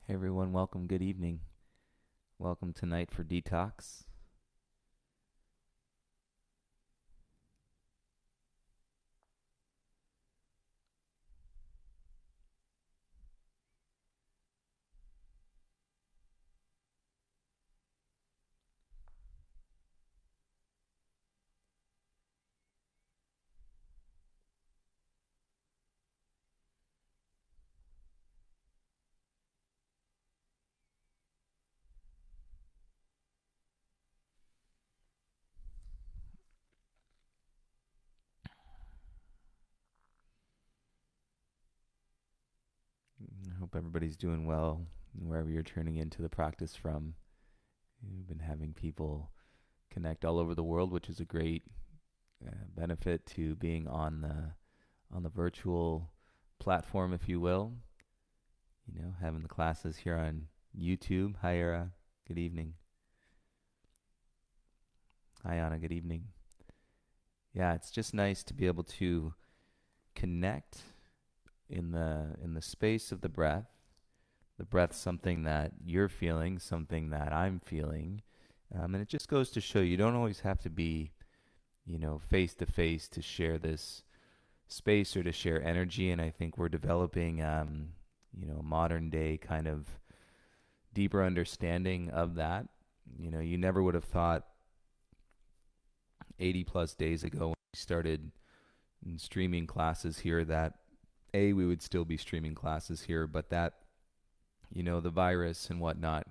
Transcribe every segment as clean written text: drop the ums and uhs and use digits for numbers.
Hey everyone, welcome. Good evening. Welcome tonight for Detox. I hope everybody's doing well wherever you're turning into the practice from. We've been having people connect all over the world, which is a great benefit to being on the virtual platform, if you will. Having the classes here on YouTube. Hi, Era. Good evening. Hi, Anna. Good evening. Yeah, it's just nice to be able to connect in the space of the breath. The breath's something that you're feeling, something that I'm feeling. And it just goes to show you don't always have to be, face to face to share this space or to share energy. And I think we're developing, modern day kind of deeper understanding of that. You never would have thought 80 plus days ago when we started streaming classes here that we would still be streaming classes here, but that the virus and whatnot,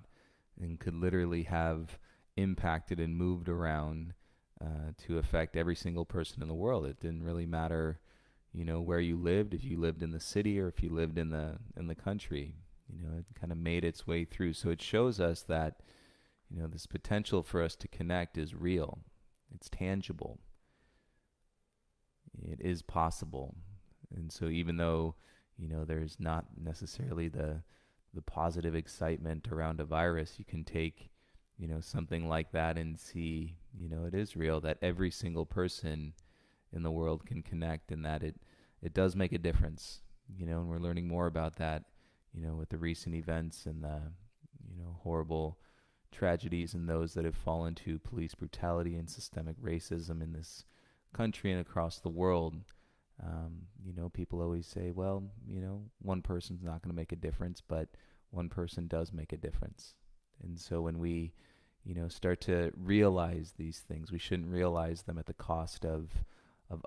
and could literally have impacted and moved around to affect every single person in the world. It didn't really matter, where you lived, if you lived in the city or if you lived in the country. It kind of made its way through. So it shows us that, this potential for us to connect is real. It's tangible. It is possible. And so even though, there's not necessarily the positive excitement around a virus, you can take, something like that and see, it is real that every single person in the world can connect, and that it does make a difference, and we're learning more about that, with the recent events and the, horrible tragedies and those that have fallen to police brutality and systemic racism in this country and across the world. People always say, well, one person's not going to make a difference, but one person does make a difference. And so when we, start to realize these things, we shouldn't realize them at the cost of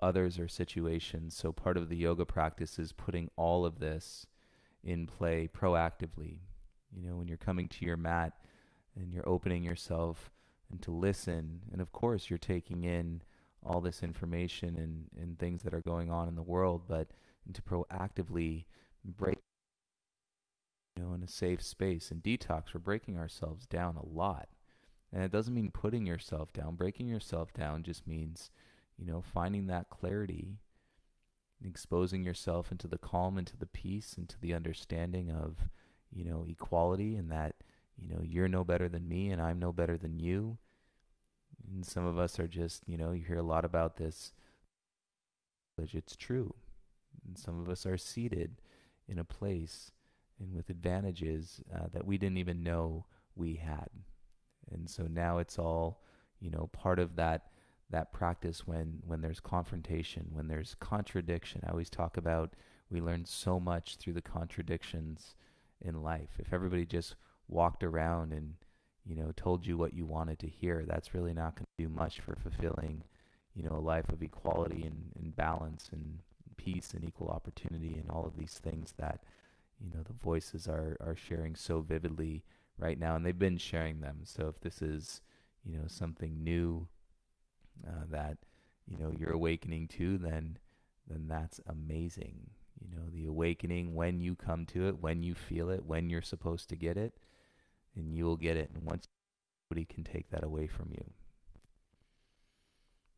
others or situations. So part of the yoga practice is putting all of this in play proactively. When you're coming to your mat and you're opening yourself and to listen, and of course you're taking in all this information and things that are going on in the world, but to proactively break, in a safe space. In detox, we're breaking ourselves down a lot. And it doesn't mean putting yourself down. Breaking yourself down just means, finding that clarity, exposing yourself into the calm, into the peace, into the understanding of, equality, and that, you're no better than me and I'm no better than you. And some of us are just, you hear a lot about this, but it's true. And some of us are seated in a place and with advantages that we didn't even know we had. And so now it's all, part of that practice when there's confrontation, when there's contradiction. I always talk about we learn so much through the contradictions in life. If everybody just walked around and told you what you wanted to hear, that's really not going to do much for fulfilling, a life of equality and balance and peace and equal opportunity and all of these things that, the voices are sharing so vividly right now, and they've been sharing them. So if this is, something new that, you're awakening to, then that's amazing. The awakening, when you come to it, when you feel it, when you're supposed to get it, and you will get it. And once, nobody can take that away from you.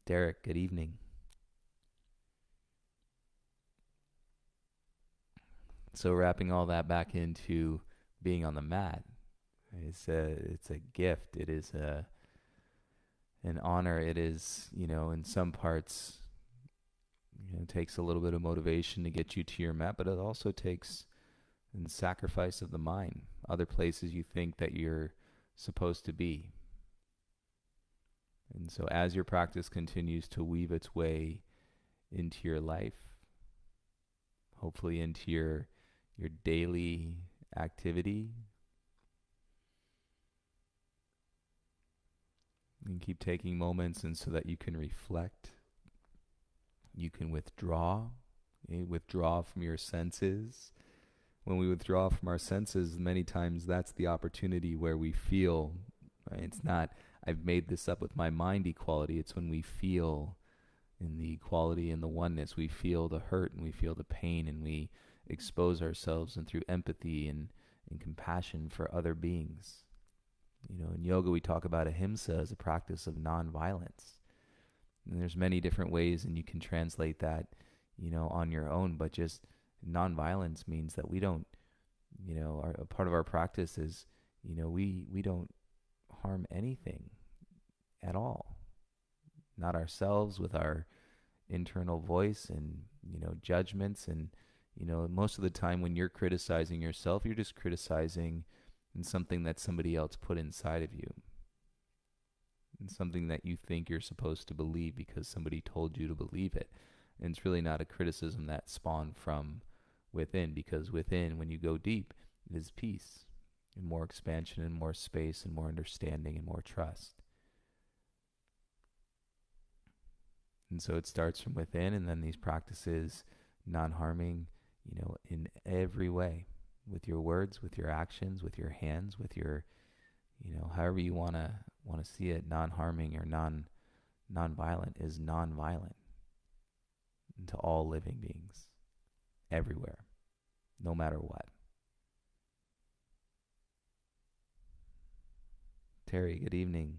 Derek, good evening. So wrapping all that back into being on the mat, it's a gift. It is an honor. It is, in some parts, it takes a little bit of motivation to get you to your mat, but it also takes and sacrifice of the mind. other places you think that you're supposed to be. And so as your practice continues to weave its way into your life, hopefully into your daily activity, and keep taking moments and so that you can reflect, you can withdraw, withdraw from your senses. When we withdraw from our senses, many times that's the opportunity where we feel, right? It's not, I've made this up with my mind equality. It's when we feel in the equality and the oneness, we feel the hurt and we feel the pain, and we expose ourselves, and through empathy and compassion for other beings. In yoga we talk about ahimsa as a practice of nonviolence. And there's many different ways, and you can translate that, on your own, but just nonviolence means that we don't, a part of our practice is, we don't harm anything at all. Not ourselves with our internal voice and, judgments. And, most of the time when you're criticizing yourself, you're just criticizing in something that somebody else put inside of you. And something that you think you're supposed to believe because somebody told you to believe it. And it's really not a criticism that spawned from within, because within, when you go deep, it is peace and more expansion and more space and more understanding and more trust. And so it starts from within, and then these practices, non-harming, in every way, with your words, with your actions, with your hands, with your, however you want to see it, non-harming or non-violent is non-violent to all living beings, everywhere, no matter what. Terry, good evening.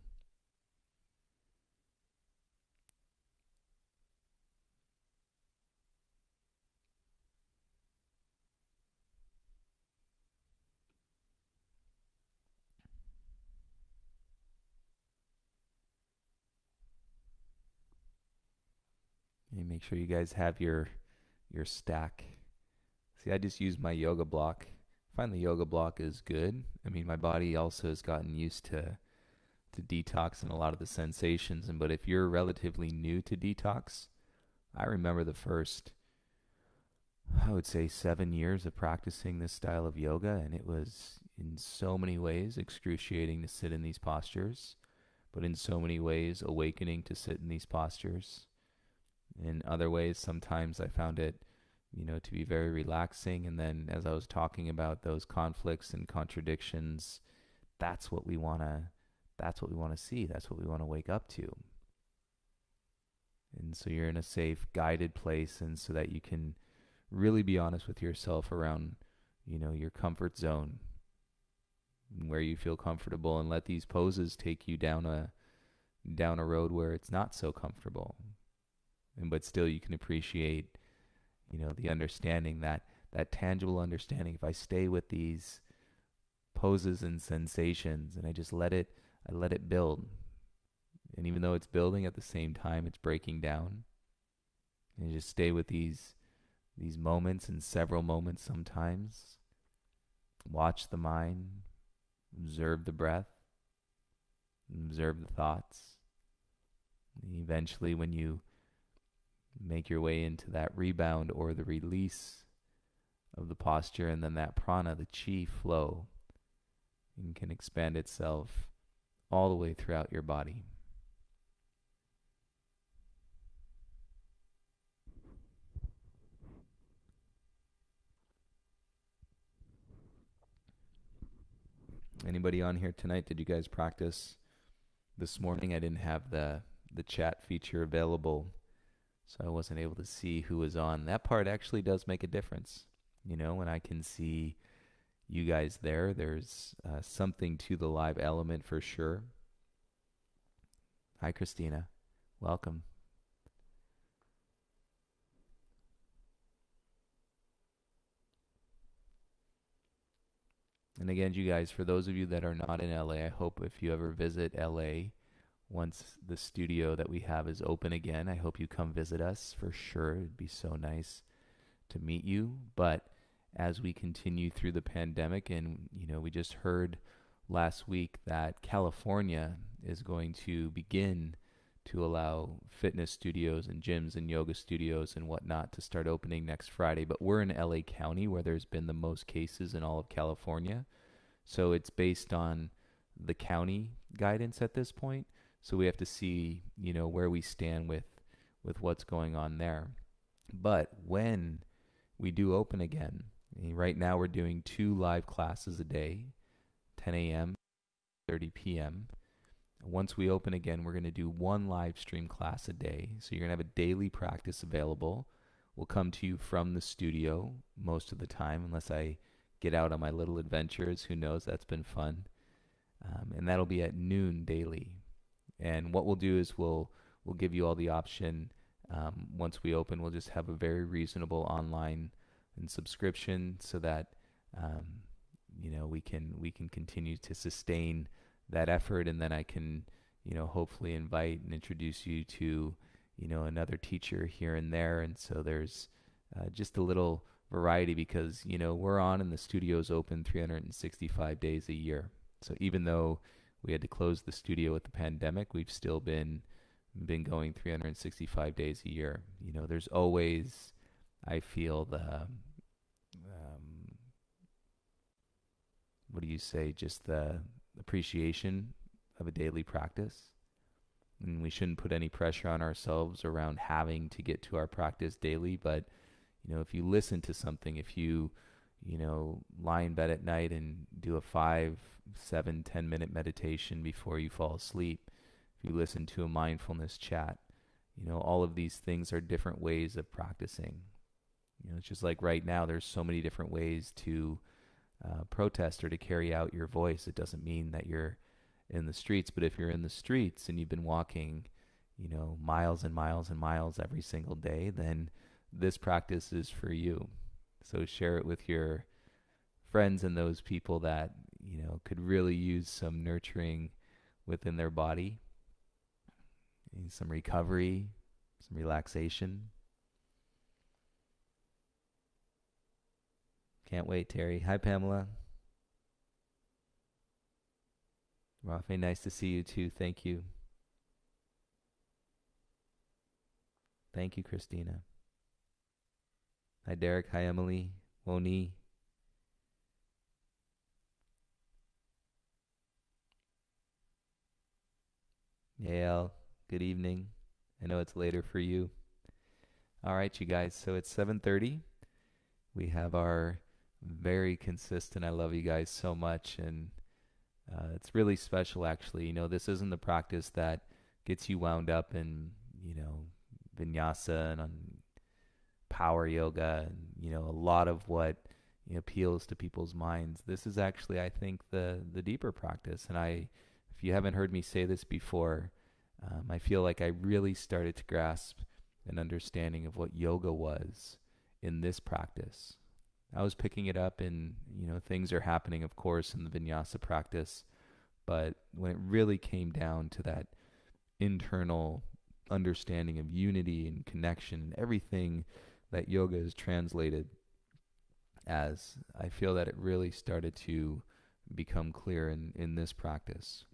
And make sure you guys have your stack. See, I just use my yoga block. I find the yoga block is good. I mean, my body also has gotten used to detox and a lot of the sensations. But if you're relatively new to detox, I remember the first, I would say, 7 years of practicing this style of yoga, and it was in so many ways excruciating to sit in these postures, but in so many ways awakening to sit in these postures. In other ways, sometimes I found it, to be very relaxing. And then as I was talking about those conflicts and contradictions, that's what we want to see. That's what we want to wake up to. And so you're in a safe, guided place, and so that you can really be honest with yourself around, your comfort zone, and where you feel comfortable, and let these poses take you down a road where it's not so comfortable. But still you can appreciate, the understanding, that tangible understanding. If I stay with these poses and sensations and I just let it build. And even though it's building, at the same time it's breaking down. And you just stay with these moments, and several moments sometimes. Watch the mind, observe the breath, observe the thoughts. And eventually, when you make your way into that rebound or the release of the posture, and then that prana, the chi flow, and can expand itself all the way throughout your body. Anybody on here tonight? Did you guys practice this morning? I didn't have the chat feature available, so I wasn't able to see who was on. That part actually does make a difference. When I can see you guys there's something to the live element for sure. Hi, Christina. Welcome. And again, you guys, for those of you that are not in LA, I hope if you ever visit LA, once the studio that we have is open again, I hope you come visit us for sure. It'd be so nice to meet you. But as we continue through the pandemic. And, we just heard last week that California is going to begin to allow fitness studios and gyms and yoga studios and whatnot to start opening next Friday. But we're in LA County, where there's been the most cases in all of California. So it's based on the county guidance at this point. So we have to see, where we stand with what's going on there. But when we do open again, right now we're doing 2 live classes a day, 10 a.m., 30 p.m. Once we open again, we're going to do 1 live stream class a day. So you're going to have a daily practice available. We'll come to you from the studio most of the time, unless I get out on my little adventures. Who knows? That's been fun. And that'll be at noon daily. And what we'll do is we'll give you all the option. Once we open, we'll just have a very reasonable online and subscription, so that we can continue to sustain that effort. And then I can hopefully invite and introduce you to another teacher here and there. And so there's just a little variety, because we're on and the studio's open 365 days a year. So even though we had to close the studio with the pandemic, we've still been going 365 days a year. There's always, I feel, the what do you say, just the appreciation of a daily practice. And we shouldn't put any pressure on ourselves around having to get to our practice daily. But if you listen to something, if you lie in bed at night and do a 5, 7, 10-minute meditation before you fall asleep, if you listen to a mindfulness chat, all of these things are different ways of practicing. It's just like right now, there's so many different ways to protest or to carry out your voice. It doesn't mean that you're in the streets, but if you're in the streets and you've been walking, miles and miles and miles every single day, then this practice is for you. So share it with your friends and those people that, could really use some nurturing within their body, some recovery, some relaxation. Can't wait, Terry. Hi, Pamela. Rafe, nice to see you too. Thank you. Thank you, Christina. Hi, Derek. Hi, Emily. Woni. Yael, good evening. I know it's later for you. All right, you guys. So it's 7:30. We have our very consistent, I love you guys so much. And it's really special, actually. This isn't the practice that gets you wound up in, vinyasa and on power yoga and, a lot of what appeals to people's minds. This is actually, I think, the deeper practice. And if you haven't heard me say this before, I feel like I really started to grasp an understanding of what yoga was in this practice. I was picking it up, and things are happening, of course, in the vinyasa practice. But when it really came down to that internal understanding of unity and connection and everything that yoga is translated as, I feel that it really started to become clear in this practice.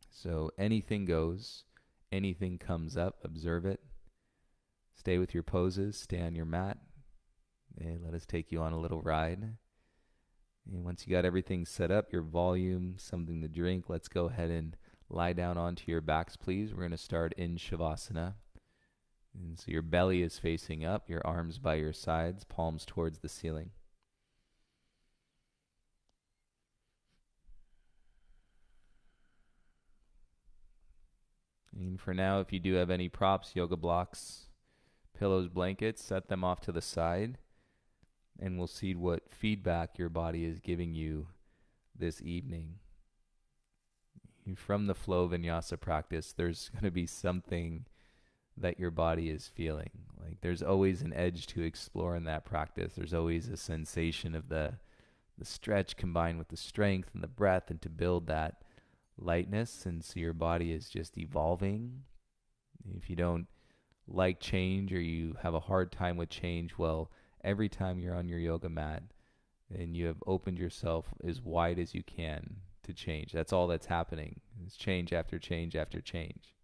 So anything goes, anything comes up, observe it. Stay with your poses, stay on your mat. And let us take you on a little ride. And once you got everything set up, your volume, something to drink, let's go ahead and lie down onto your backs, please. We're going to start in Shavasana. And so your belly is facing up, your arms by your sides, palms towards the ceiling. And for now, if you do have any props, yoga blocks, pillows, blankets, set them off to the side. And we'll see what feedback your body is giving you this evening. From the flow vinyasa practice, there's going to be something that your body is feeling. Like there's always an edge to explore in that practice. There's always a sensation of the stretch combined with the strength and the breath, and to build that lightness. And so your body is just evolving. If you don't like change, or you have a hard time with change, well, every time you're on your yoga mat and you have opened yourself as wide as you can to change. That's all that's happening. It's change after change after change.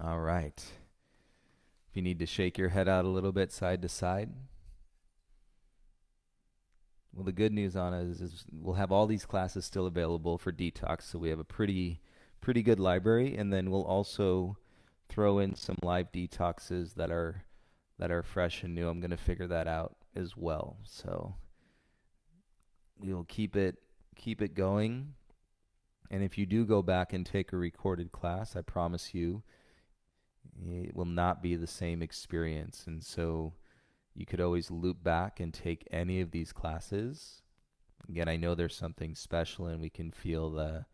All right. If you need to shake your head out a little bit side to side, well, the good news on it is we'll have all these classes still available for Detox, so we have a pretty good library, and then we'll also throw in some live detoxes that are fresh and new. I'm going to figure that out as well. So we will keep it going. And if you do go back and take a recorded class, I promise you it will not be the same experience. And so you could always loop back and take any of these classes. Again, I know there's something special and we can feel the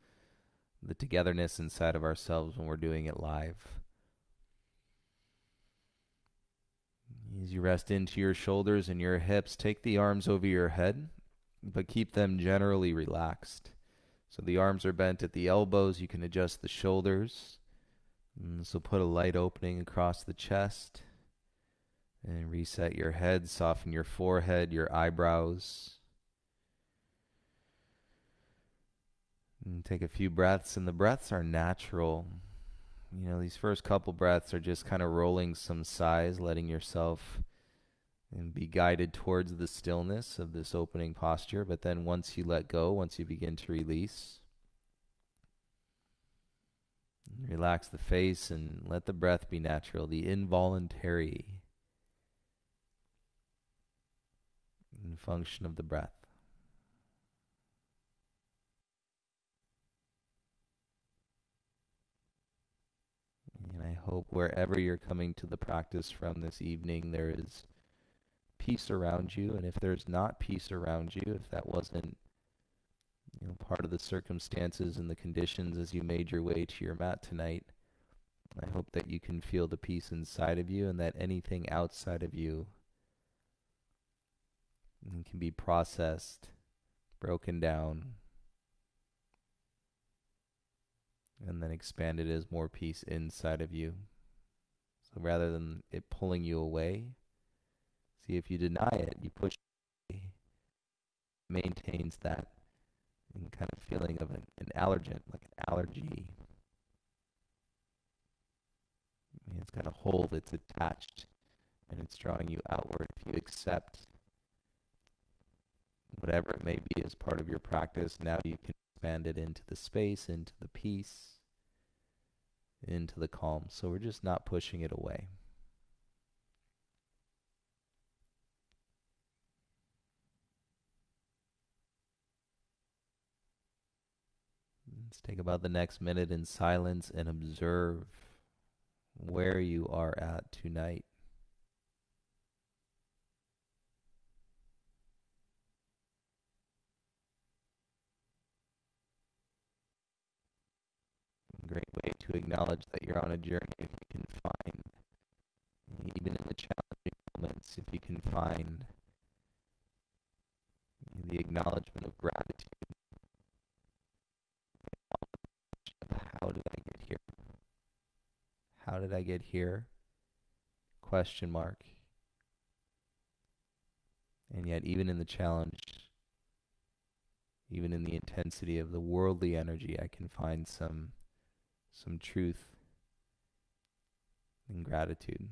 togetherness inside of ourselves when we're doing it live. As you rest into your shoulders and your hips, take the arms over your head, but keep them generally relaxed. So the arms are bent at the elbows. You can adjust the shoulders. So put a light opening across the chest and reset your head, soften your forehead, your eyebrows. And take a few breaths, and the breaths are natural. You know, these first couple breaths are just kind of rolling some sighs, letting yourself and be guided towards the stillness of this opening posture. But then once you let go, once you begin to release, relax the face and let the breath be natural, the involuntary function of the breath. And I hope wherever you're coming to the practice from this evening, there is peace around you. And if there's not peace around you, if that wasn't part of the circumstances and the conditions as you made your way to your mat tonight, I hope that you can feel the peace inside of you and that anything outside of you can be processed, broken down, and then expanded as more peace inside of you. So rather than it pulling you away, see, if you deny it, you push it away, maintains that kind of feeling of an allergen, like an allergy. It's got a hold, it's attached, and it's drawing you outward. If you accept whatever it may be as part of your practice, now you can expand it into the space, into the peace, into the calm. So we're just not pushing it away. Let's take about the next minute in silence and observe where you are at tonight. A great way to acknowledge that you're on a journey if you can find, even in the challenging moments, if you can find the acknowledgement of gratitude. How did I get here? How did I get here? Question mark. And yet, even in the challenge, even in the intensity of the worldly energy, I can find some truth and gratitude.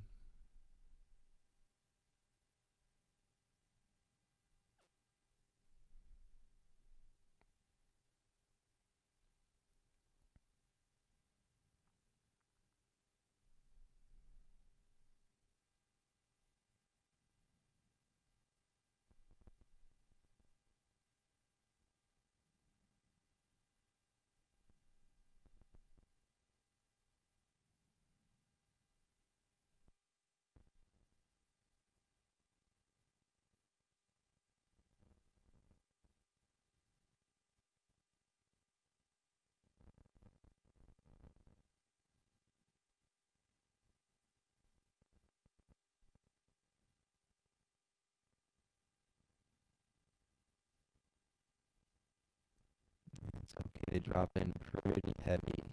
It's okay to drop in pretty heavy.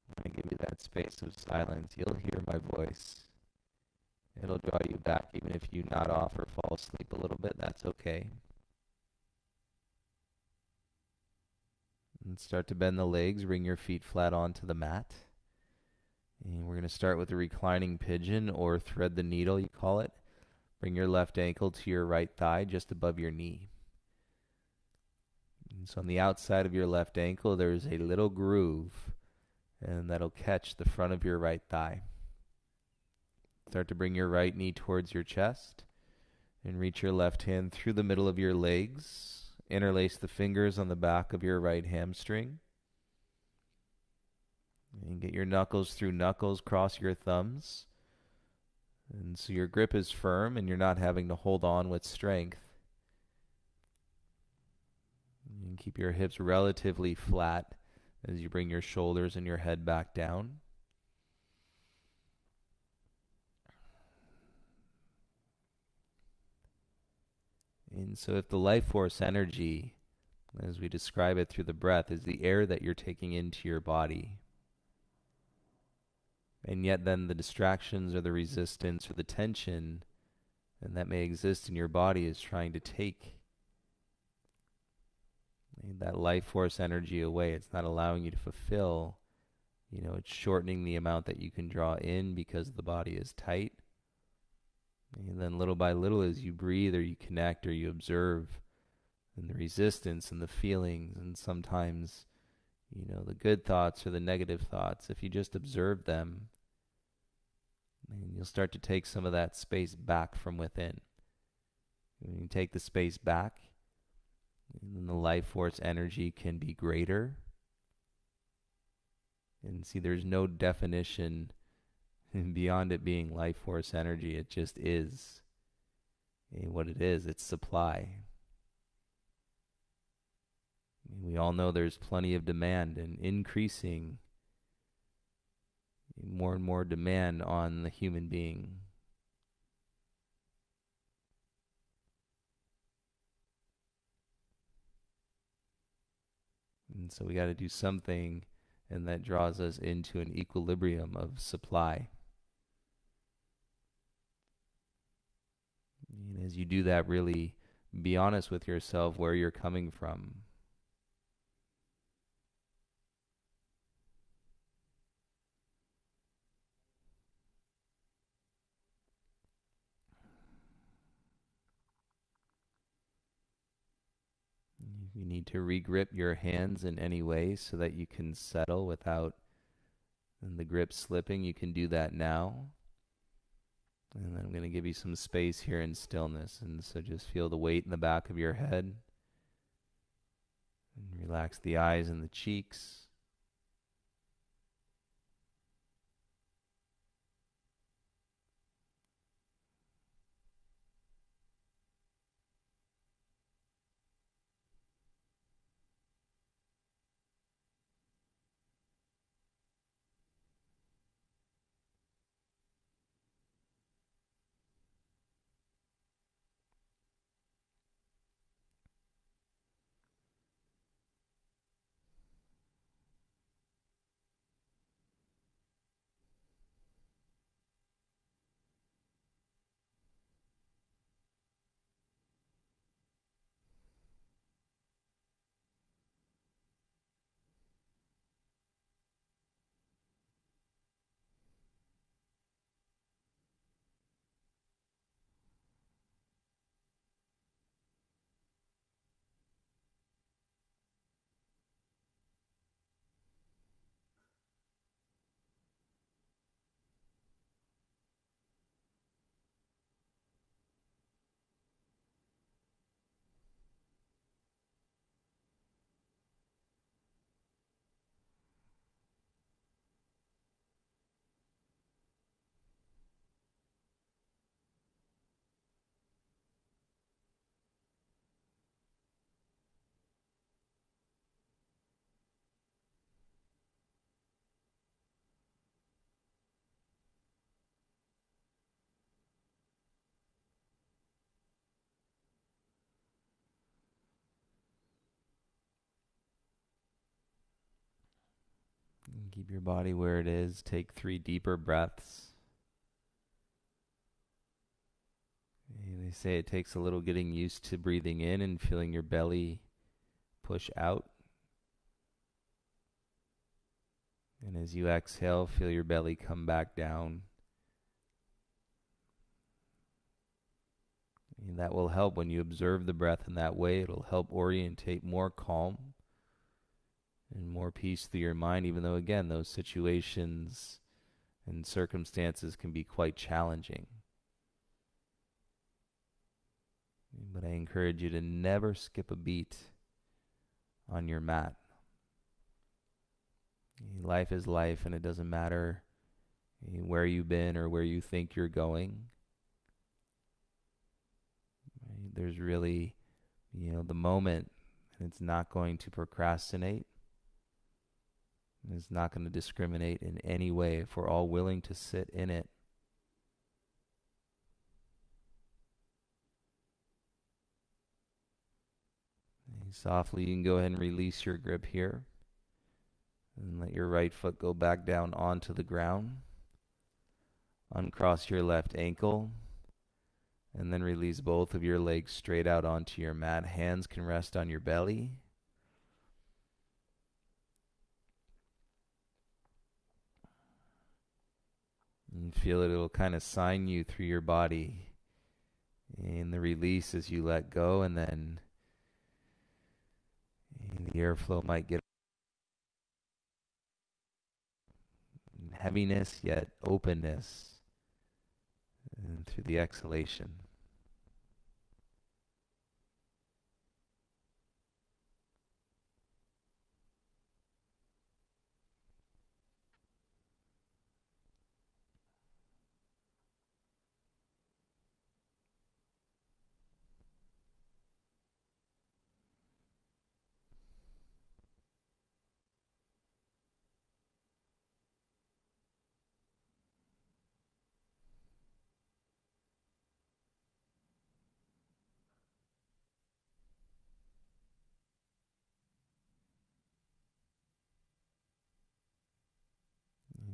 When I give you that space of silence, you'll hear my voice. It'll draw you back even if you nod off or fall asleep a little bit. That's okay. And start to bend the legs. Bring your feet flat onto the mat. And we're going to start with the reclining pigeon, or thread the needle, you call it. Bring your left ankle to your right thigh, just above your knee. And so on the outside of your left ankle, there's a little groove, and that'll catch the front of your right thigh. Start to bring your right knee towards your chest, and reach your left hand through the middle of your legs. Interlace the fingers on the back of your right hamstring. And get your knuckles through knuckles, cross your thumbs. And so your grip is firm and you're not having to hold on with strength. And keep your hips relatively flat as you bring your shoulders and your head back down. And so if the life force energy, as we describe it through the breath, is the air that you're taking into your body, and yet then the distractions or the resistance or the tension and that may exist in your body is trying to take that life force energy away. It's not allowing you to fulfill. It's shortening the amount that you can draw in because the body is tight. And then little by little, as you breathe or you connect or you observe, and the resistance and the feelings, and sometimes, the good thoughts or the negative thoughts, if you just observe them, and you'll start to take some of that space back from within. When you take the space back, then the life force energy can be greater. And see, there's no definition beyond it being life force energy. It just is. And what it is, it's supply. We all know there's plenty of demand and increasing more and more demand on the human being. And so we got to do something, and that draws us into an equilibrium of supply. And as you do that, really be honest with yourself where you're coming from. You need to regrip your hands in any way so that you can settle without the grip slipping. You can do that now. And then I'm going to give you some space here in stillness. And so just feel the weight in the back of your head. And relax the eyes and the cheeks. Keep your body where it is. Take 3 deeper breaths. They say it takes a little getting used to breathing in and feeling your belly push out. And as you exhale, feel your belly come back down. And that will help when you observe the breath in that way. It'll help orientate more calm and more peace through your mind, even though, again, those situations and circumstances can be quite challenging. But I encourage you to never skip a beat on your mat. Life is life, and it doesn't matter where you've been or where you think you're going. There's really, the moment, and it's not going to procrastinate. It's not going to discriminate in any way if we're all willing to sit in it. Softly, you can go ahead and release your grip here. And let your right foot go back down onto the ground. Uncross your left ankle. And then release both of your legs straight out onto your mat. Hands can rest on your belly. And feel it, it'll kind of sign you through your body. In the release as you let go, and then the airflow might get heaviness, yet openness, and through the exhalation.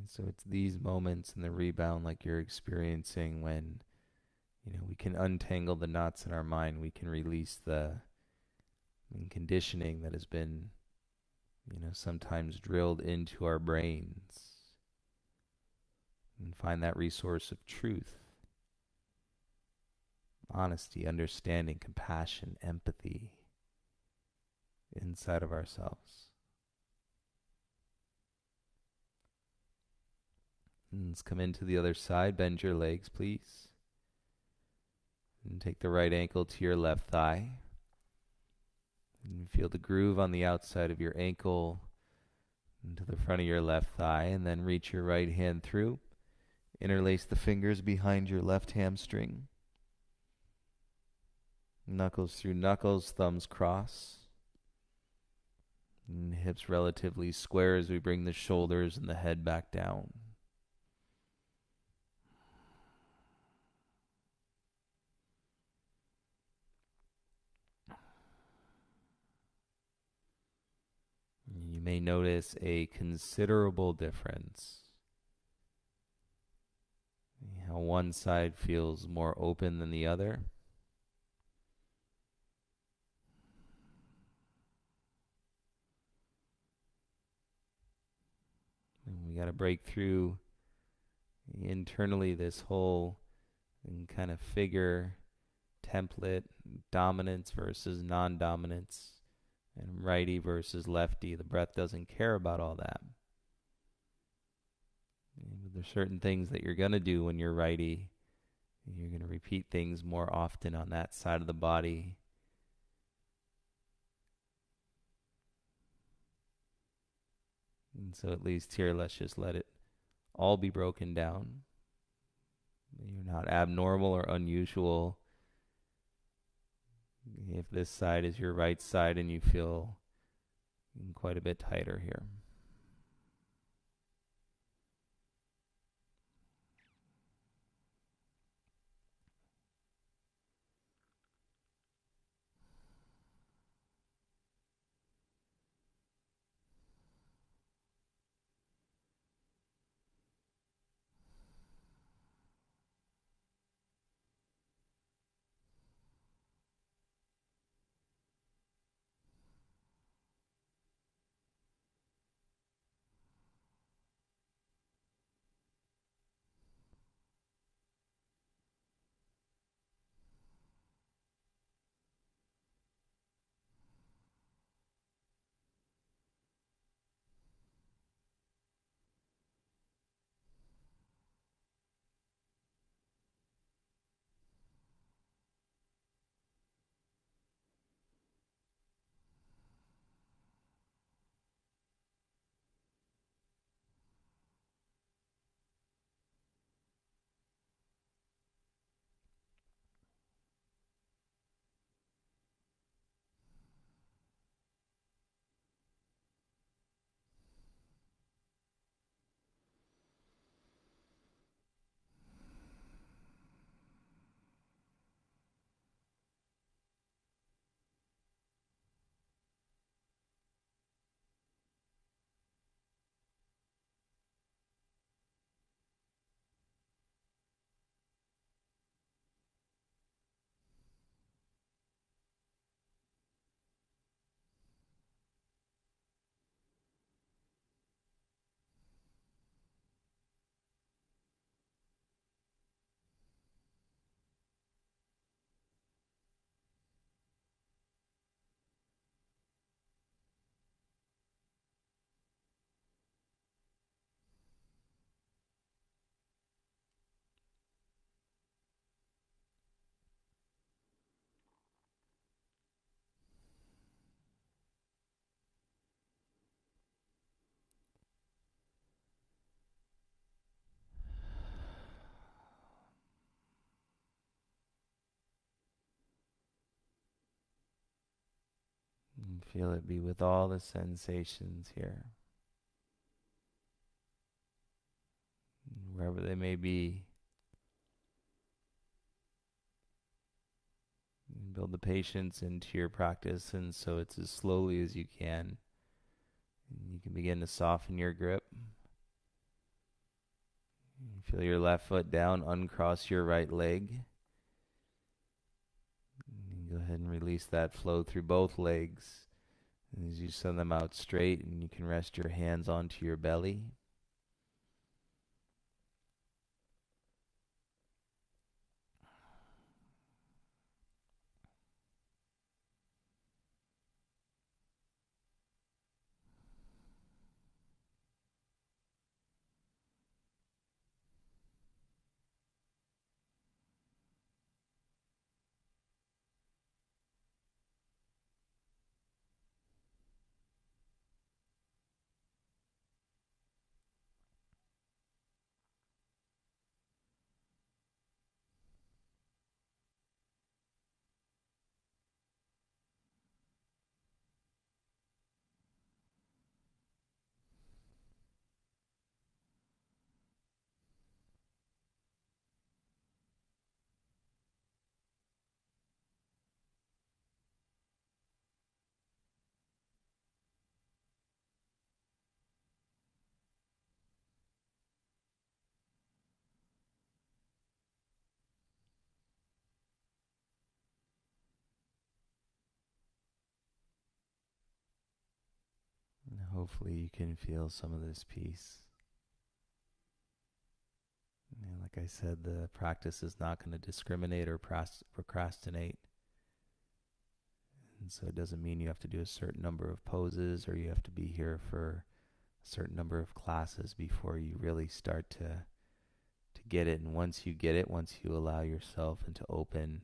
So it's these moments in the rebound like you're experiencing when, we can untangle the knots in our mind. We can release the conditioning that has been, sometimes drilled into our brains, and find that resource of truth, honesty, understanding, compassion, empathy inside of ourselves. And let's come into the other side. Bend your legs, please. And take the right ankle to your left thigh. And feel the groove on the outside of your ankle into the front of your left thigh. And then reach your right hand through. Interlace the fingers behind your left hamstring. Knuckles through knuckles, thumbs cross. And hips relatively square as we bring the shoulders and the head back down. You may notice a considerable difference. How one side feels more open than the other. And we got to break through internally this whole kind of figure template, dominance versus non-dominance, and righty versus lefty. The breath doesn't care about all that. There's certain things that you're going to do when you're righty. You're going to repeat things more often on that side of the body. And so at least here, let's just let it all be broken down. You're not abnormal or unusual. If this side is your right side and you feel quite a bit tighter here. Feel it be with all the sensations here, wherever they may be. Build the patience into your practice, and so it's as slowly as you can. You can begin to soften your grip. Feel your left foot down, uncross your right leg. And go ahead and release that flow through both legs as you send them out straight, and you can rest your hands onto your belly. And hopefully you can feel some of this peace. And like I said, the practice is not going to discriminate or procrastinate. And so it doesn't mean you have to do a certain number of poses or you have to be here for a certain number of classes before you really start to get it. And once you get it, once you allow yourself into open,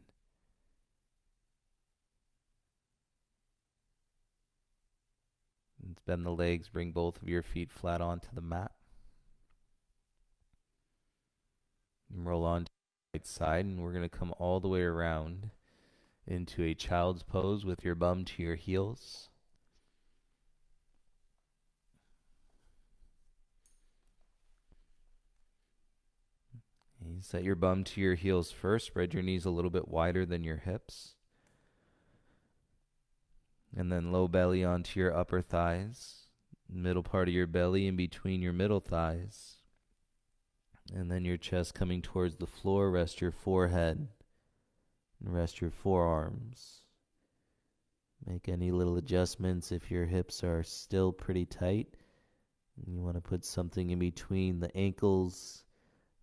and bend the legs, bring both of your feet flat onto the mat. And roll on to the right side, and we're going to come all the way around into a child's pose with your bum to your heels. And you set your bum to your heels first. Spread your knees a little bit wider than your hips. And then low belly onto your upper thighs. Middle part of your belly in between your middle thighs. And then your chest coming towards the floor. Rest your forehead. And rest your forearms. Make any little adjustments if your hips are still pretty tight. And you want to put something in between the ankles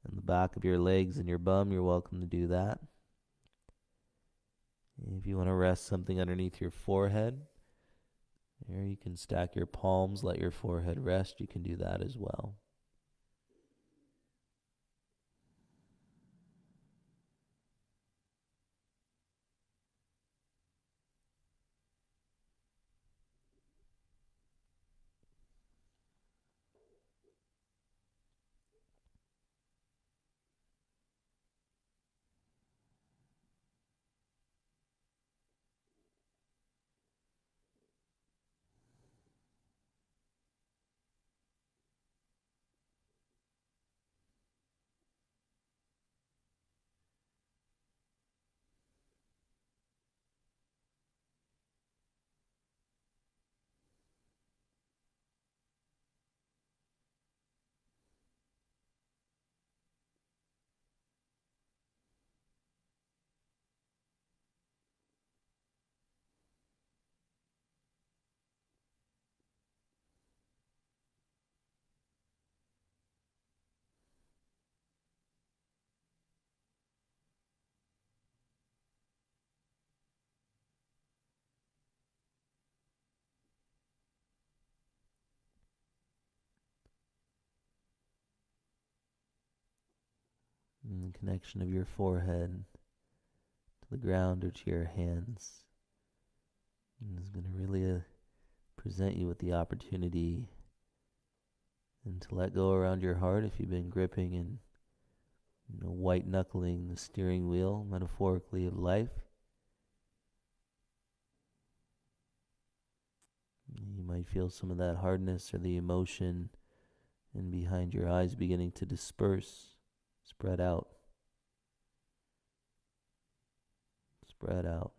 and the back of your legs and your bum, you're welcome to do that. If you want to rest something underneath your forehead, or you can stack your palms, let your forehead rest, you can do that as well. And the connection of your forehead to the ground or to your hands is going to really present you with the opportunity and to let go around your heart if you've been gripping and white knuckling the steering wheel metaphorically of life. might feel some of that hardness or the emotion and behind your eyes beginning to disperse, spread out, spread out.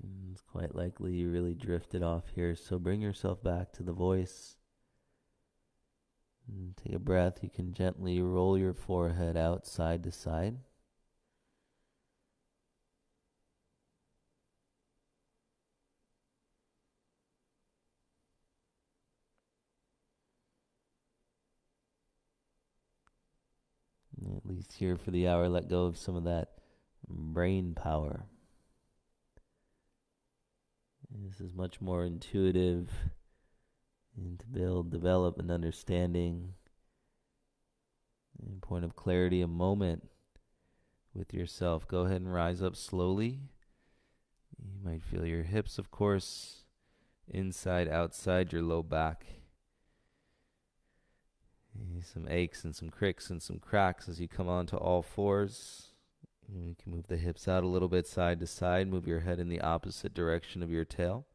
And it's quite likely you really drifted off here, so bring yourself back to the voice. And take a breath. You can gently roll your forehead out side to side. At least here for the hour, let go of some of that brain power. This is much more intuitive and to develop an understanding and point of clarity, a moment with yourself. Go ahead and rise up slowly. You might feel your hips, of course, inside, outside your low back. Some aches and some cricks and some cracks as you come onto all fours. You can move the hips out a little bit side to side. Move your head in the opposite direction of your tail.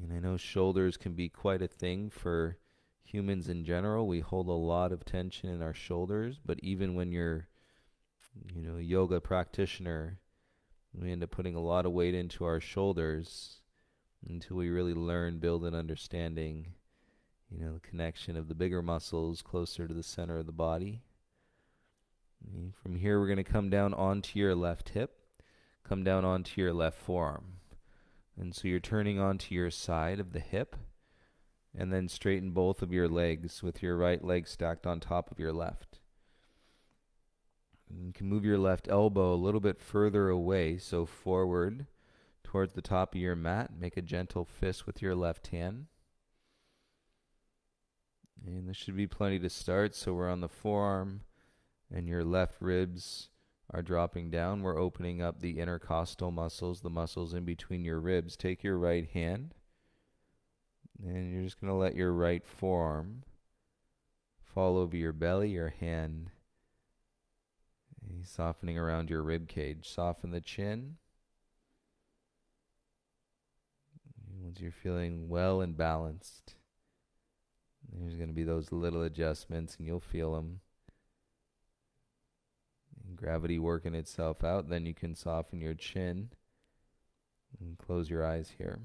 And I know shoulders can be quite a thing for humans in general. We hold a lot of tension in our shoulders, but even when you're, a yoga practitioner, we end up putting a lot of weight into our shoulders until we really learn, build an understanding, the connection of the bigger muscles closer to the center of the body. And from here, we're going to come down onto your left hip, come down onto your left forearm. And so you're turning onto your side of the hip, and then straighten both of your legs with your right leg stacked on top of your left. And you can move your left elbow a little bit further away, so forward towards the top of your mat. Make a gentle fist with your left hand. And there should be plenty to start. So we're on the forearm, and your left ribs are dropping down. We're opening up the intercostal muscles, the muscles in between your ribs. Take your right hand, and you're just going to let your right forearm fall over your belly, your hand softening around your rib cage. Soften the chin. Once you're feeling well and balanced, there's going to be those little adjustments, and you'll feel them. And gravity working itself out. Then you can soften your chin and close your eyes here.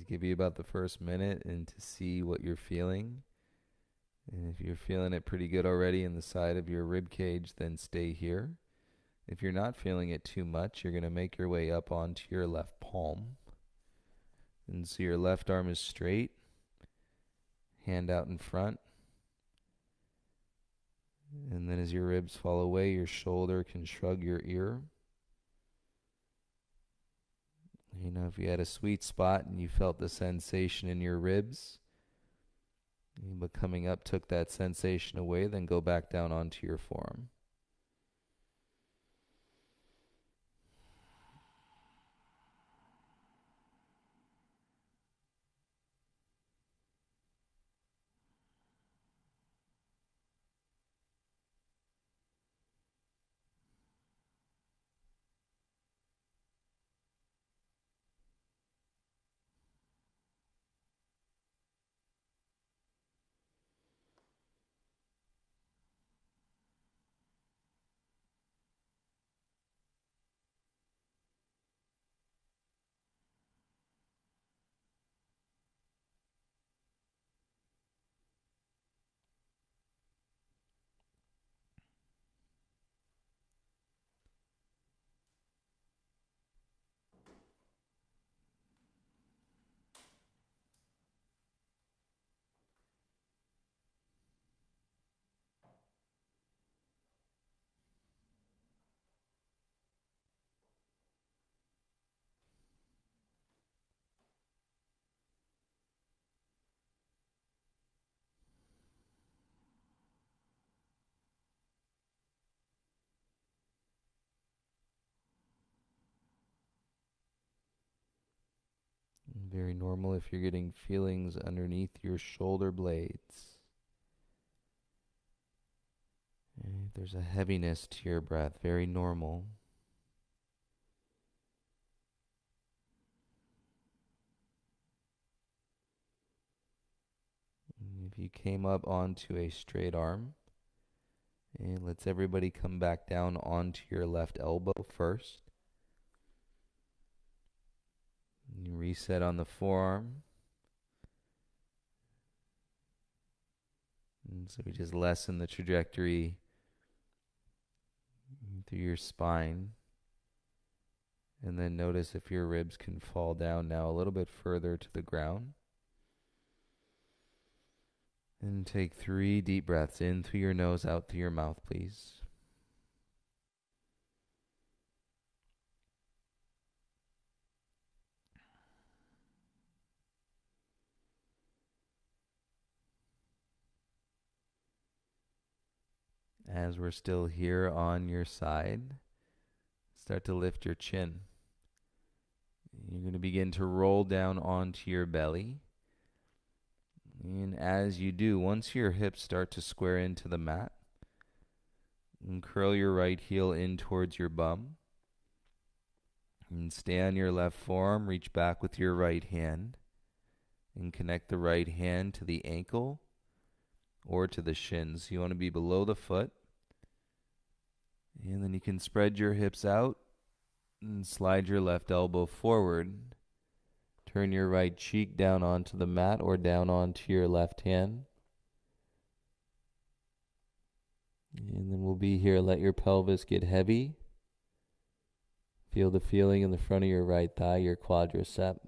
give you about the first minute and to see what you're feeling. And if you're feeling it pretty good already in the side of your rib cage, then stay here. If you're not feeling it too much, you're going to make your way up onto your left palm. And so your left arm is straight, hand out in front. And then as your ribs fall away, your shoulder can shrug your ear. You know, if you had a sweet spot and you felt the sensation in your ribs, but coming up took that sensation away, then go back down onto your forearm. Very normal if you're getting feelings underneath your shoulder blades. And if there's a heaviness to your breath, very normal. And if you came up onto a straight arm, and let's everybody come back down onto your left elbow first. You reset on the forearm. And so we just lessen the trajectory through your spine. And then notice if your ribs can fall down now a little bit further to the ground. And take 3 deep breaths in through your nose, out through your mouth, please. As we're still here on your side, start to lift your chin. You're going to begin to roll down onto your belly. And as you do, once your hips start to square into the mat, and curl your right heel in towards your bum. And stay on your left forearm, reach back with your right hand, and connect the right hand to the ankle or to the shins. You want to be below the foot. And then you can spread your hips out and slide your left elbow forward. Turn your right cheek down onto the mat or down onto your left hand. And then we'll be here. Let your pelvis get heavy. Feel the feeling in the front of your right thigh, your quadricep.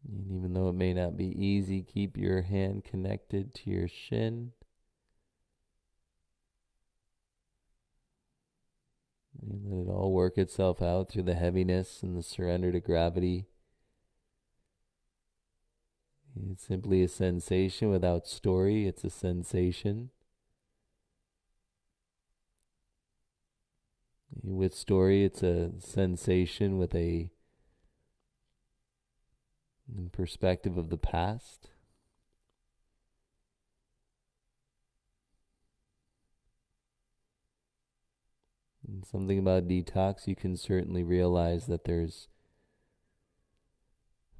And even though it may not be easy, keep your hand connected to your shin. And let it all work itself out through the heaviness and the surrender to gravity. It's simply a sensation without story. It's a sensation. With story, it's a sensation with a perspective of the past. And something about detox, you can certainly realize that there's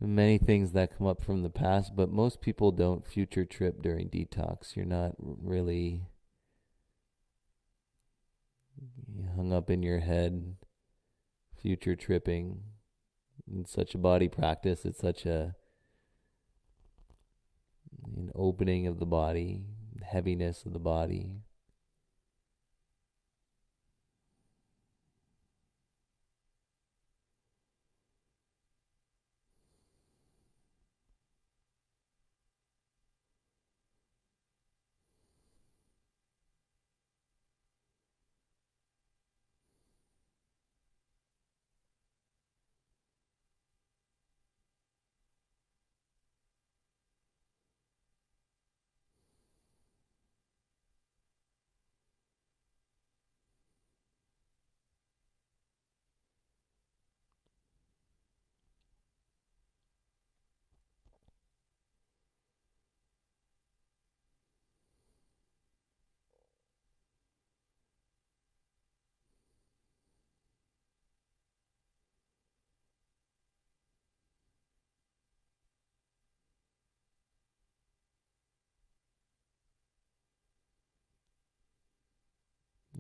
many things that come up from the past, but most people don't future trip during detox. You're not really hung up in your head future tripping. It's such a body practice. It's such an opening of the body, heaviness of the body.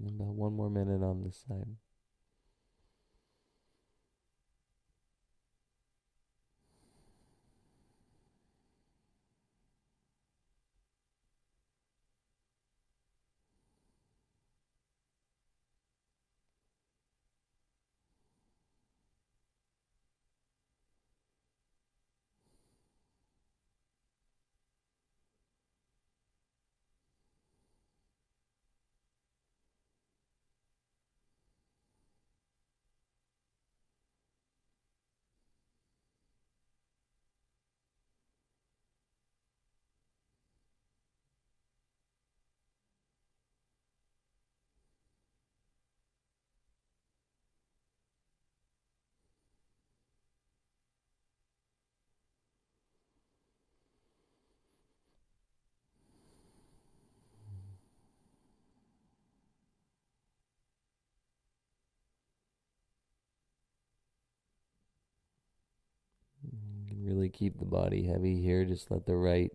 About one more minute on this side. You can really keep the body heavy here. Just let the right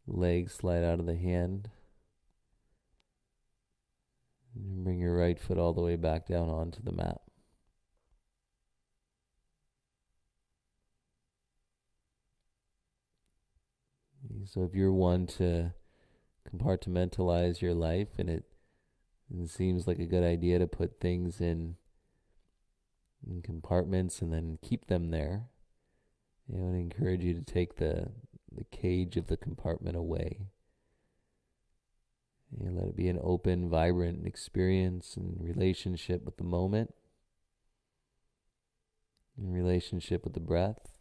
leg slide out of the hand. And bring your right foot all the way back down onto the mat. So if you're one to compartmentalize your life and it seems like a good idea to put things in compartments and then keep them there, I would encourage you to take the cage of the compartment away. Let it be an open, vibrant experience and relationship with the moment, in relationship with the breath,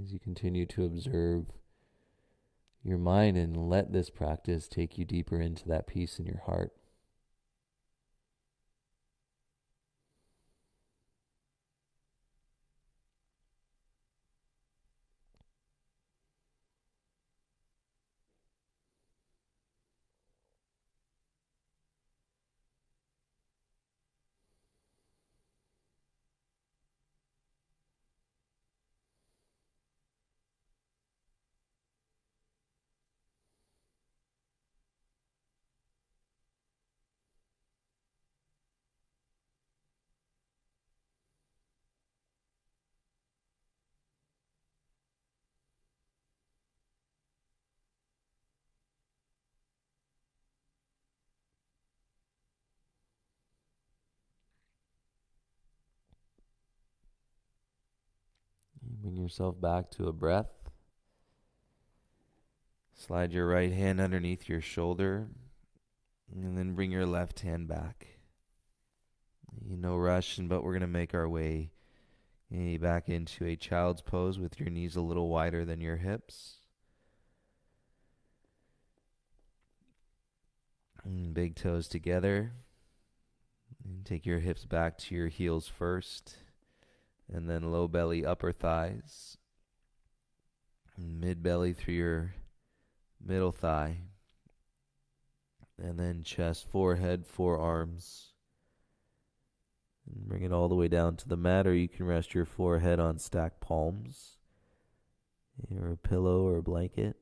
as you continue to observe your mind and let this practice take you deeper into that peace in your heart. Bring yourself back to a breath. Slide your right hand underneath your shoulder and then bring your left hand back. No rush, but we're going to make our way back into a child's pose with your knees a little wider than your hips. Big toes together. And take your hips back to your heels first, and then low belly, upper thighs, mid belly through your middle thigh, and then chest, forehead, forearms. And bring it all the way down to the mat, or you can rest your forehead on stacked palms, or a pillow or a blanket.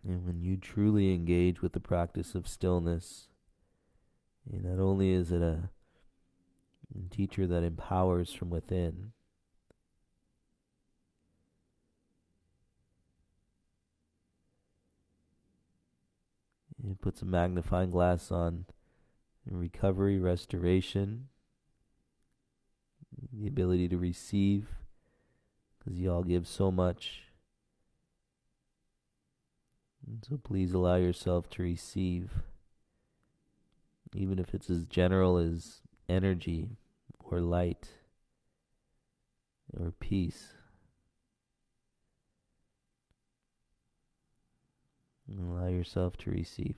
And when you truly engage with the practice of stillness, not only is it a teacher that empowers from within, it puts a magnifying glass on recovery, restoration, the ability to receive, because you all give so much. And so please allow yourself to receive, even if it's as general as energy or light or peace. And allow yourself to receive.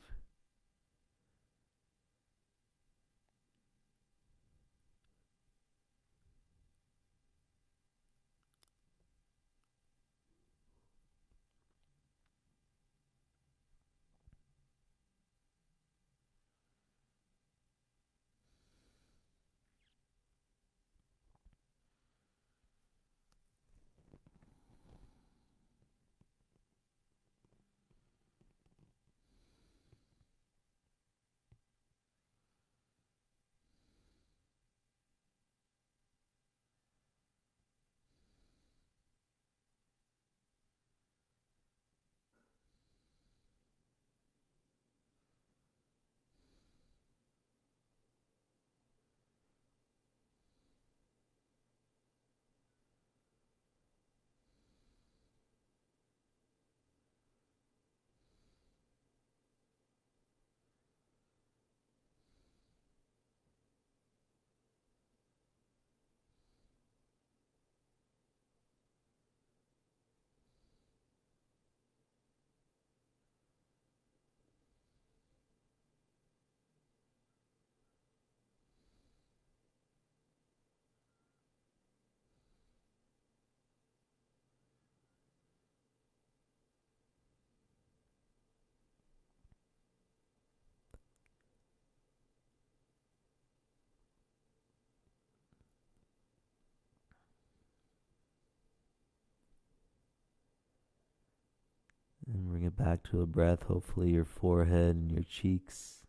And bring it back to a breath. Hopefully your forehead and your cheeks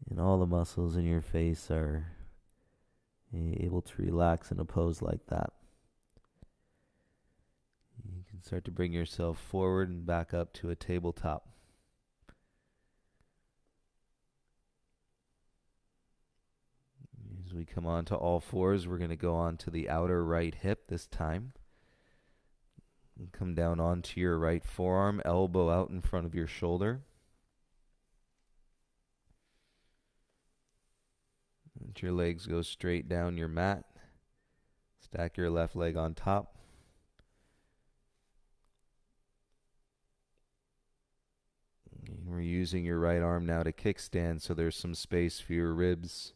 and all the muscles in your face are able to relax in a pose like that. You can start to bring yourself forward and back up to a tabletop. As we come on to all fours, we're going to go on to the outer right hip this time. And come down onto your right forearm, elbow out in front of your shoulder. Let your legs go straight down your mat. Stack your left leg on top. And we're using your right arm now to kickstand, so there's some space for your ribs.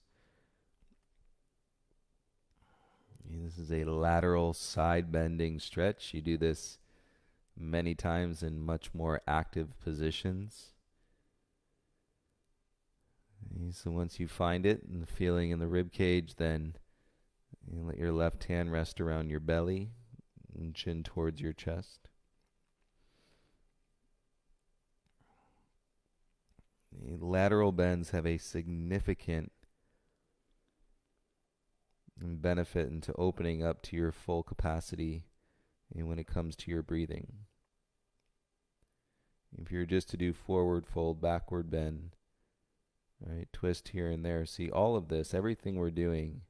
This is a lateral side bending stretch. You do this many times in much more active positions. So once you find it and the feeling in the rib cage, then you let your left hand rest around your belly and chin towards your chest. Lateral bends have a significant benefit into opening up to your full capacity when it comes to your breathing. If you're just to do forward fold, backward bend, right, twist here and there, see all of this, everything we're doing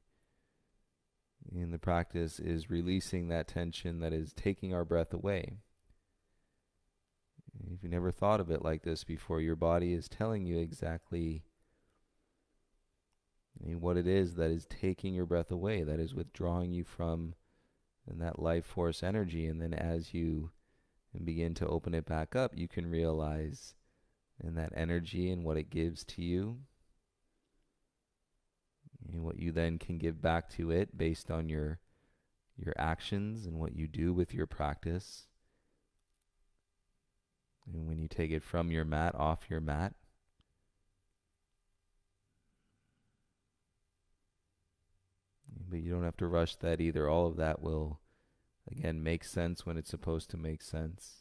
in the practice is releasing that tension that is taking our breath away. If you never thought of it like this before, your body is telling you exactly what it is that is taking your breath away, that is withdrawing you from that life force energy. And then as you begin to open it back up, you can realize that energy and what it gives to you, and what you then can give back to it based on your actions and what you do with your practice. And when you take it from your mat, off your mat, but you don't have to rush that either. All of that will, again, make sense when it's supposed to make sense.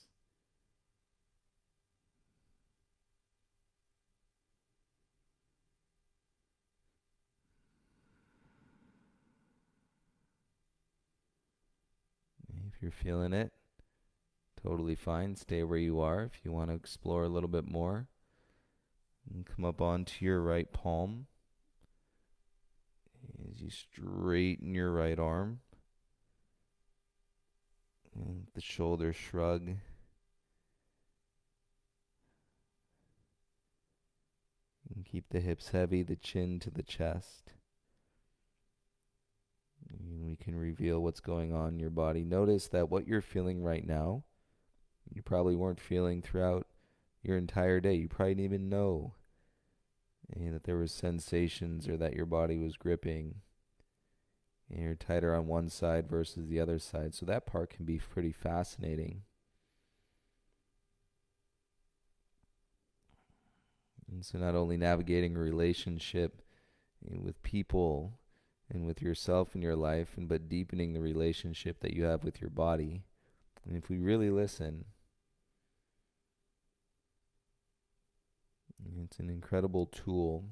If you're feeling it, totally fine. Stay where you are. If you want to explore a little bit more, and come up onto your right palm as you straighten your right arm. And the shoulders shrug. And keep the hips heavy, the chin to the chest. And we can reveal what's going on in your body. Notice that what you're feeling right now, you probably weren't feeling throughout your entire day. You probably didn't even know that there was sensations or that your body was gripping. And you're tighter on one side versus the other side. So that part can be pretty fascinating. And so not only navigating a relationship with people and with yourself in your life, but deepening the relationship that you have with your body. And if we really listen, it's an incredible tool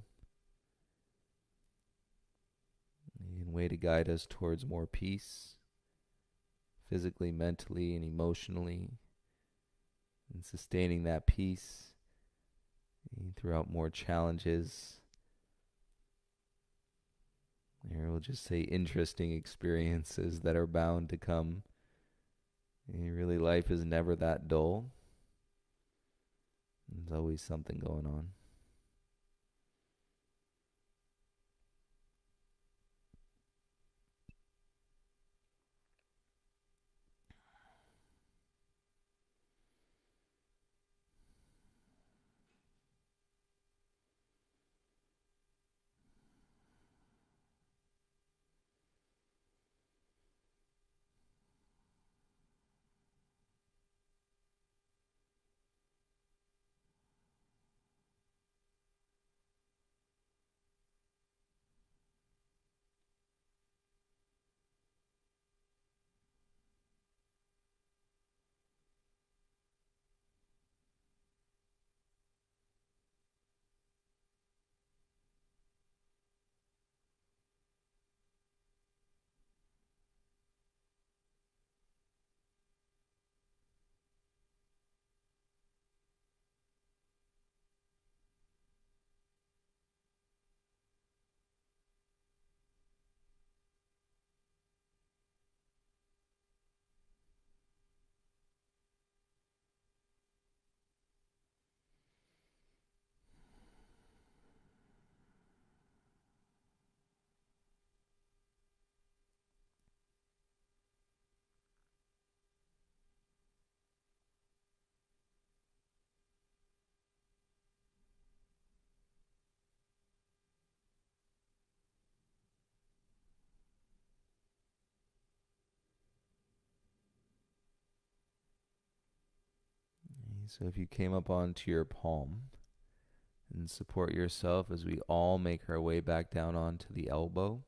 and way to guide us towards more peace, physically, mentally, and emotionally, and sustaining that peace throughout more challenges. Or we'll just say interesting experiences that are bound to come. Really, life is never that dull. There's always something going on. So if you came up onto your palm, and support yourself as we all make our way back down onto the elbow.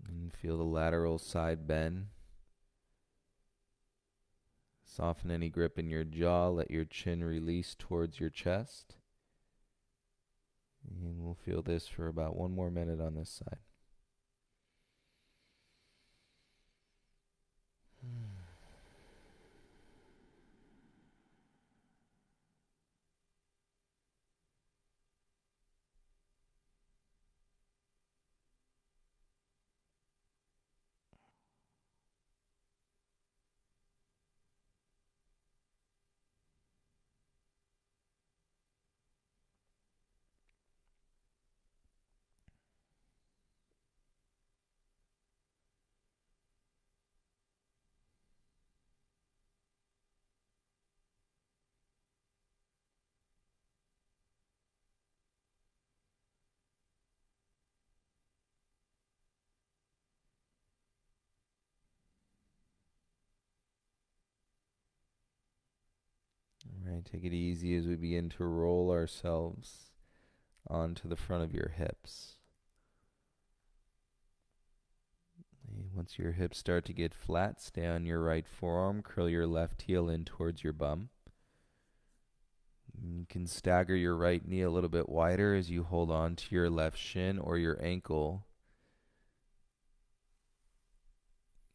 And feel the lateral side bend. Soften any grip in your jaw. Let your chin release towards your chest. And we'll feel this for about 1 more minute on this side. right, take it easy as we begin to roll ourselves onto the front of your hips. And once your hips start to get flat, stay on your right forearm, curl your left heel in towards your bum. You can stagger your right knee a little bit wider as you hold on to your left shin or your ankle.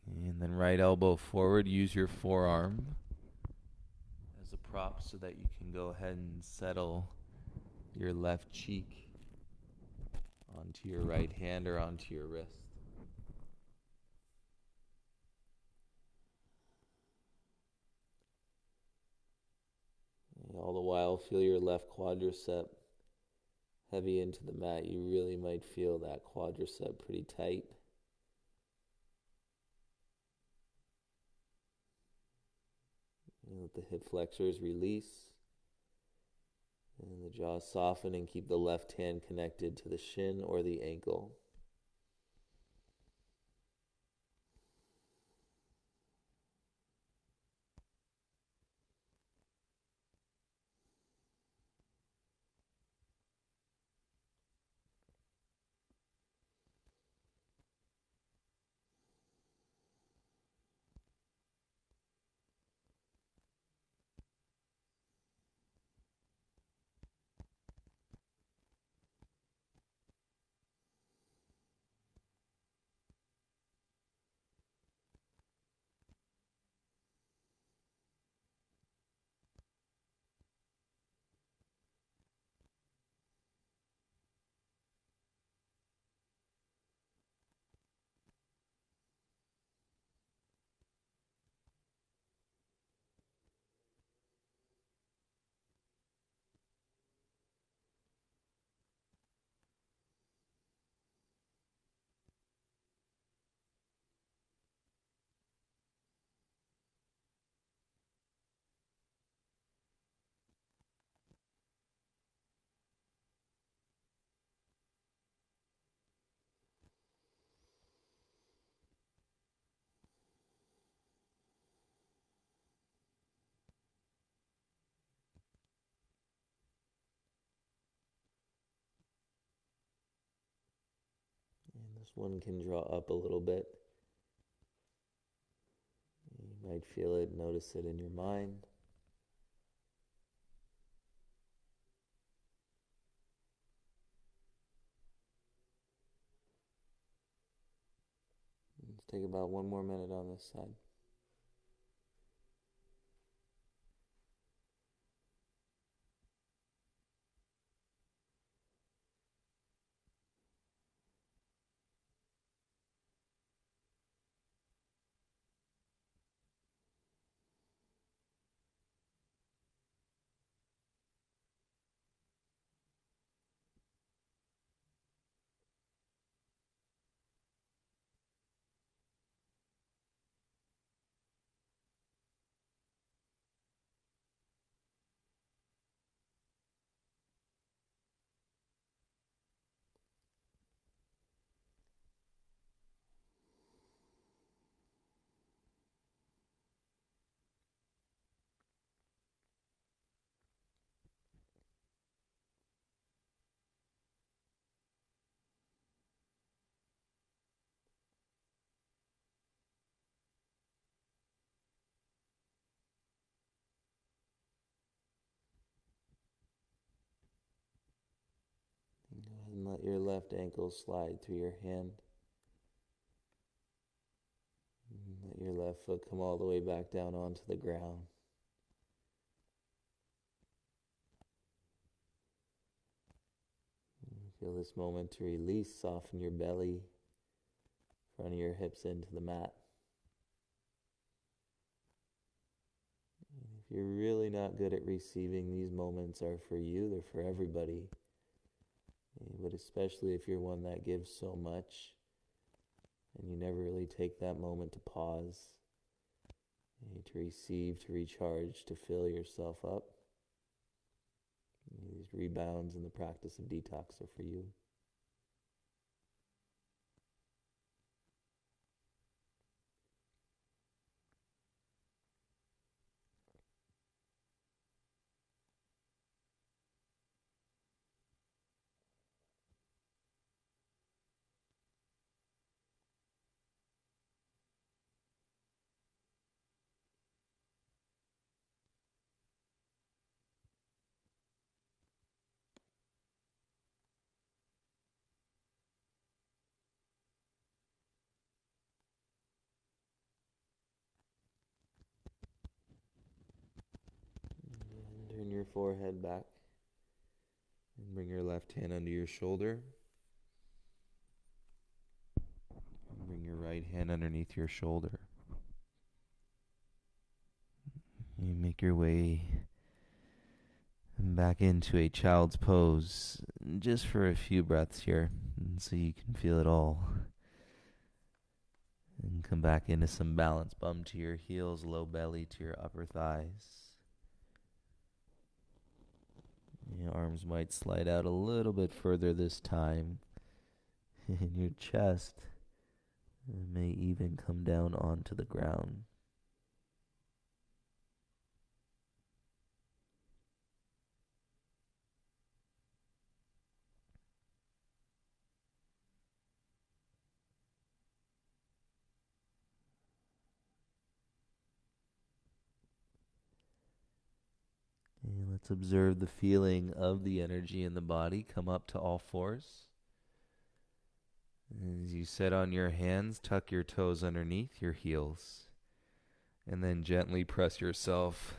And then right elbow forward, use your forearm as a prop so that you can go ahead and settle your left cheek onto your right hand or onto your wrist. And all the while, feel your left quadricep heavy into the mat. You really might feel that quadricep pretty tight. And let the hip flexors release. And the jaw soften, and keep the left hand connected to the shin or the ankle. And this one can draw up a little bit. You might feel it, notice it in your mind. Let's take about 1 more minute on this side. Go ahead and let your left ankle slide through your hand. And let your left foot come all the way back down onto the ground. Feel this moment to release, soften your belly, front of your hips into the mat. If you're really not good at receiving, these moments are for you, they're for everybody. But especially if you're one that gives so much and you never really take that moment to pause, to receive, to recharge, to fill yourself up. These rebounds in the practice of detox are for you. Turn your forehead back and bring your left hand under your shoulder. And bring your right hand underneath your shoulder. You make your way back into a child's pose just for a few breaths here, so you can feel it all. And come back into some balance. Bum to your heels, low belly to your upper thighs. Your arms might slide out a little bit further this time. And your chest may even come down onto the ground. And let's observe the feeling of the energy in the body. Come up to all fours. As you sit on your hands, tuck your toes underneath your heels. And then gently press yourself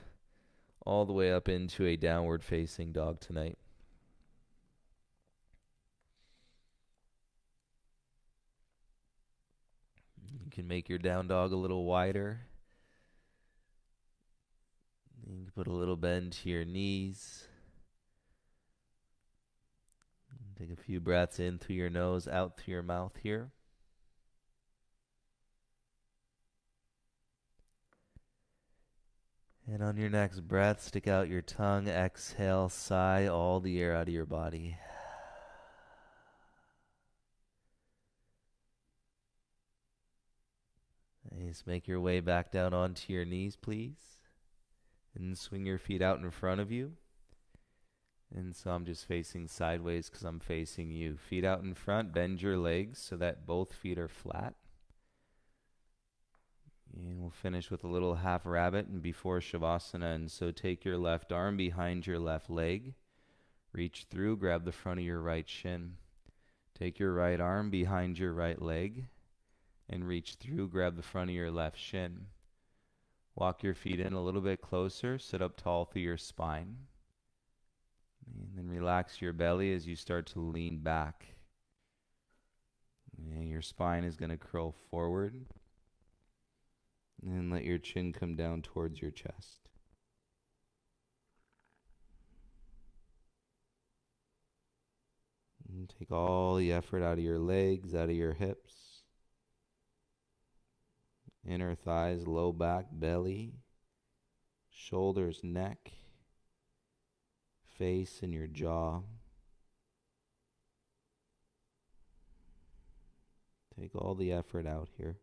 all the way up into a downward facing dog tonight. You can make your down dog a little wider. You can put a little bend to your knees. Take a few breaths in through your nose, out through your mouth here. And on your next breath, stick out your tongue, exhale, sigh all the air out of your body. Just make your way back down onto your knees, please. And swing your feet out in front of you. And so I'm just facing sideways because I'm facing you. Feet out in front, bend your legs so that both feet are flat. And we'll finish with a little half rabbit and before Shavasana. And so take your left arm behind your left leg. Reach through, grab the front of your right shin. Take your right arm behind your right leg and reach through, grab the front of your left shin. Walk your feet in a little bit closer, sit up tall through your spine. And then relax your belly as you start to lean back. And your spine is going to curl forward. And let your chin come down towards your chest. And take all the effort out of your legs, out of your hips. Inner thighs, low back, belly, shoulders, neck, face, and your jaw. Take all the effort out here.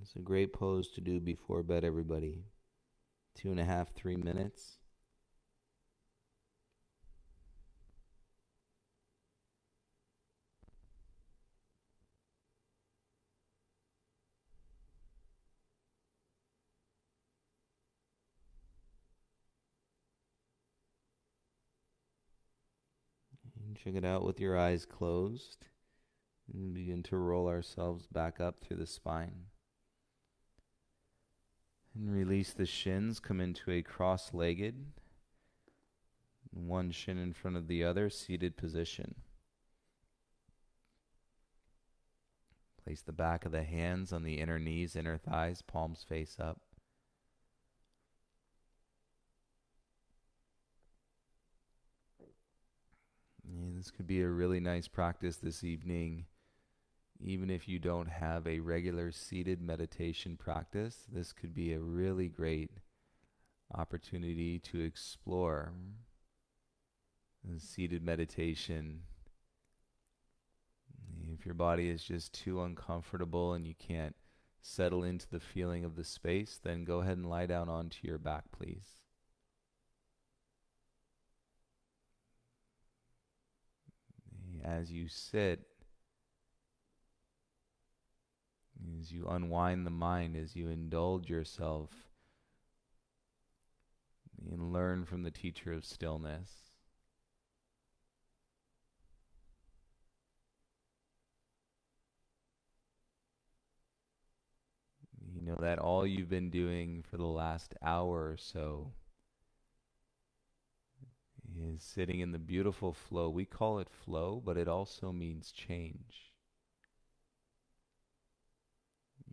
It's a great pose to do before bed, everybody. 2.5, 3 minutes. And check it out with your eyes closed. And begin to roll ourselves back up through the spine. And release the shins, come into a cross-legged, one shin in front of the other, seated position. Place the back of the hands on the inner knees, inner thighs, palms face up. And this could be a really nice practice this evening. Even if you don't have a regular seated meditation practice, this could be a really great opportunity to explore seated meditation. If your body is just too uncomfortable and you can't settle into the feeling of the space, then go ahead and lie down onto your back, please. As you sit, as you unwind the mind, as you indulge yourself and learn from the teacher of stillness. You know that all you've been doing for the last hour or so is sitting in the beautiful flow. We call it flow, but it also means change.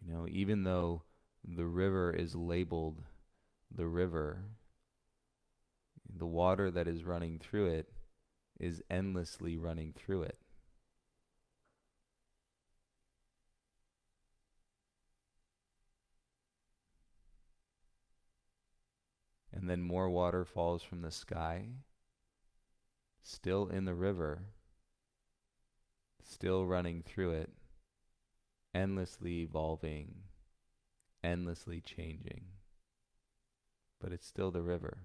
You know, even though the river is labeled the river, the water that is running through it is endlessly running through it. And then more water falls from the sky, still in the river, still running through it, endlessly evolving, endlessly changing. But it's still the river.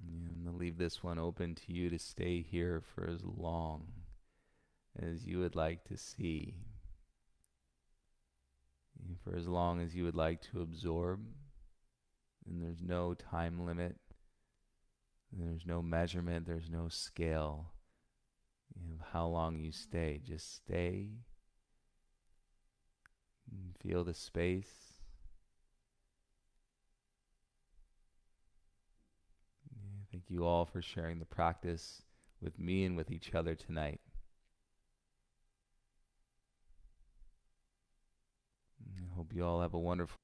And I'm going to leave this one open to you to stay here for as long as you would like to see, for as long as you would like to absorb. And there's no time limit, there's no measurement, there's no scale of how long you stay. Just stay and feel the space. Thank you all for sharing the practice with me and with each other tonight. I hope you all have a wonderful